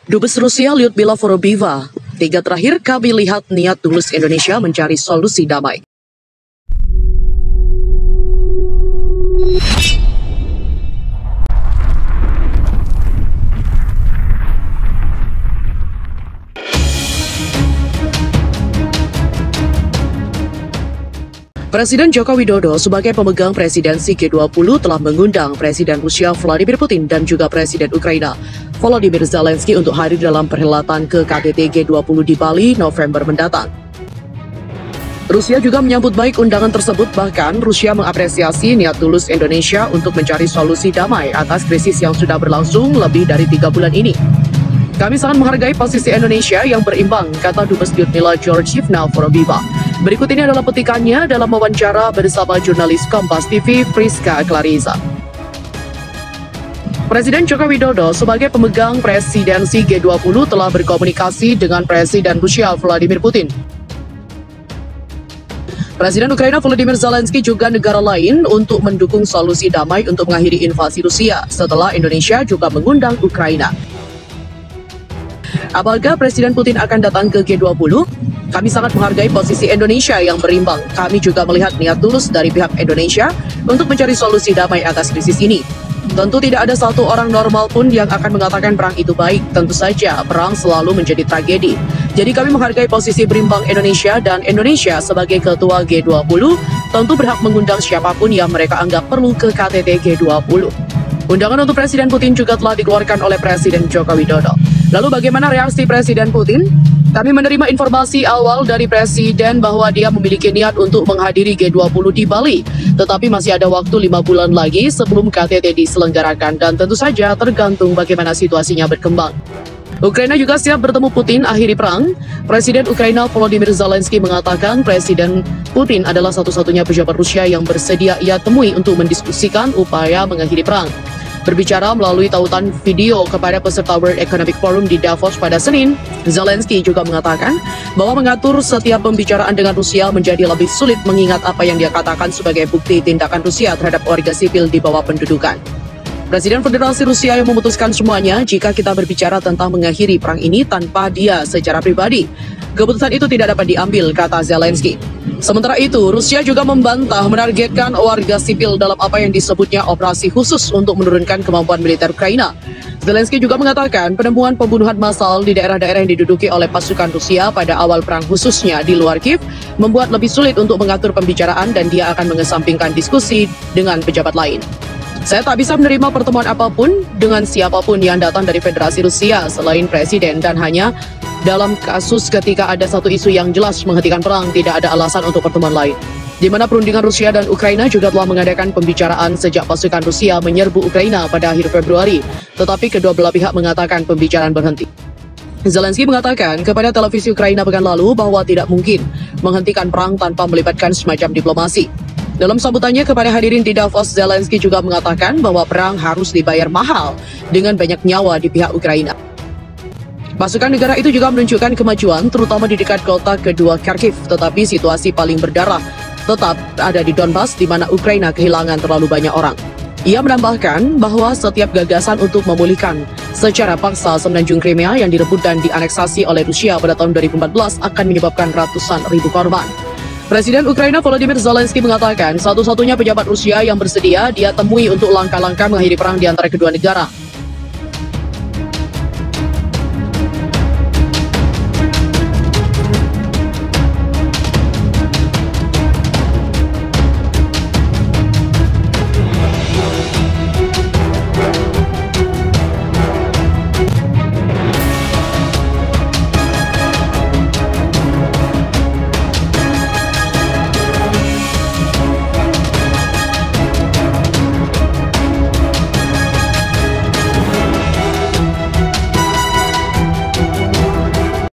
Dubes Rusia Lyudmila Vorobieva, tiga terakhir kami lihat niat tulus Indonesia mencari solusi damai. Presiden Joko Widodo sebagai pemegang presidensi G20 telah mengundang Presiden Rusia Vladimir Putin dan juga Presiden Ukraina Volodymyr Zelensky untuk hadir dalam perhelatan ke KTT G20 di Bali November mendatang. Rusia juga menyambut baik undangan tersebut, bahkan Rusia mengapresiasi niat tulus Indonesia untuk mencari solusi damai atas krisis yang sudah berlangsung lebih dari 3 bulan ini. Kami sangat menghargai posisi Indonesia yang berimbang, kata Dubes Lyudmila Georgievna Vorobieva. Berikut ini adalah petikannya dalam wawancara bersama jurnalis Kompas TV Friska Clariza. Presiden Joko Widodo sebagai pemegang presidensi G20 telah berkomunikasi dengan Presiden Rusia Vladimir Putin. Presiden Ukraina Volodymyr Zelensky juga negara lain untuk mendukung solusi damai untuk mengakhiri invasi Rusia setelah Indonesia juga mengundang Ukraina. Apakah Presiden Putin akan datang ke G20? Kami sangat menghargai posisi Indonesia yang berimbang. Kami juga melihat niat tulus dari pihak Indonesia untuk mencari solusi damai atas krisis ini. Tentu tidak ada satu orang normal pun yang akan mengatakan perang itu baik. Tentu saja, perang selalu menjadi tragedi. Jadi kami menghargai posisi berimbang Indonesia, dan Indonesia sebagai ketua G20 tentu berhak mengundang siapapun yang mereka anggap perlu ke KTT G20. Undangan untuk Presiden Putin juga telah dikeluarkan oleh Presiden Joko Widodo. Lalu bagaimana reaksi Presiden Putin? Kami menerima informasi awal dari Presiden bahwa dia memiliki niat untuk menghadiri G20 di Bali. Tetapi masih ada waktu 5 bulan lagi sebelum KTT diselenggarakan, dan tentu saja tergantung bagaimana situasinya berkembang. Ukraina juga siap bertemu Putin akhiri perang. Presiden Ukraina Volodymyr Zelensky mengatakan Presiden Putin adalah satu-satunya pejabat Rusia yang bersedia ia temui untuk mendiskusikan upaya mengakhiri perang. Berbicara melalui tautan video kepada peserta World Economic Forum di Davos pada Senin, Zelensky juga mengatakan bahwa mengatur setiap pembicaraan dengan Rusia menjadi lebih sulit mengingat apa yang dia katakan sebagai bukti tindakan Rusia terhadap warga sipil di bawah pendudukan. Presiden Federasi Rusia yang memutuskan semuanya jika kita berbicara tentang mengakhiri perang ini tanpa dia secara pribadi. Keputusan itu tidak dapat diambil, kata Zelensky. Sementara itu, Rusia juga membantah menargetkan warga sipil dalam apa yang disebutnya operasi khusus untuk menurunkan kemampuan militer Ukraina. Zelensky juga mengatakan penemuan pembunuhan massal di daerah-daerah yang diduduki oleh pasukan Rusia pada awal perang, khususnya di luar Kiev, membuat lebih sulit untuk mengatur pembicaraan, dan dia akan mengesampingkan diskusi dengan pejabat lain. Saya tak bisa menerima pertemuan apapun dengan siapapun yang datang dari Federasi Rusia selain Presiden, dan hanya dalam kasus ketika ada satu isu yang jelas menghentikan perang, tidak ada alasan untuk pertemuan lain. Di mana perundingan Rusia dan Ukraina juga telah mengadakan pembicaraan sejak pasukan Rusia menyerbu Ukraina pada akhir Februari, tetapi kedua belah pihak mengatakan pembicaraan berhenti. Zelensky mengatakan kepada televisi Ukraina pekan lalu bahwa tidak mungkin menghentikan perang tanpa melibatkan semacam diplomasi. Dalam sambutannya kepada hadirin di Davos, Zelensky juga mengatakan bahwa perang harus dibayar mahal dengan banyak nyawa di pihak Ukraina. Pasukan negara itu juga menunjukkan kemajuan, terutama di dekat kota kedua Kharkiv, tetapi situasi paling berdarah tetap ada di Donbas, di mana Ukraina kehilangan terlalu banyak orang. Ia menambahkan bahwa setiap gagasan untuk memulihkan secara paksa semenanjung Crimea yang direbut dan dianeksasi oleh Rusia pada tahun 2014 akan menyebabkan ratusan ribu korban. Presiden Ukraina Volodymyr Zelensky mengatakan satu-satunya pejabat Rusia yang bersedia dia temui untuk langkah-langkah mengakhiri perang di antara kedua negara.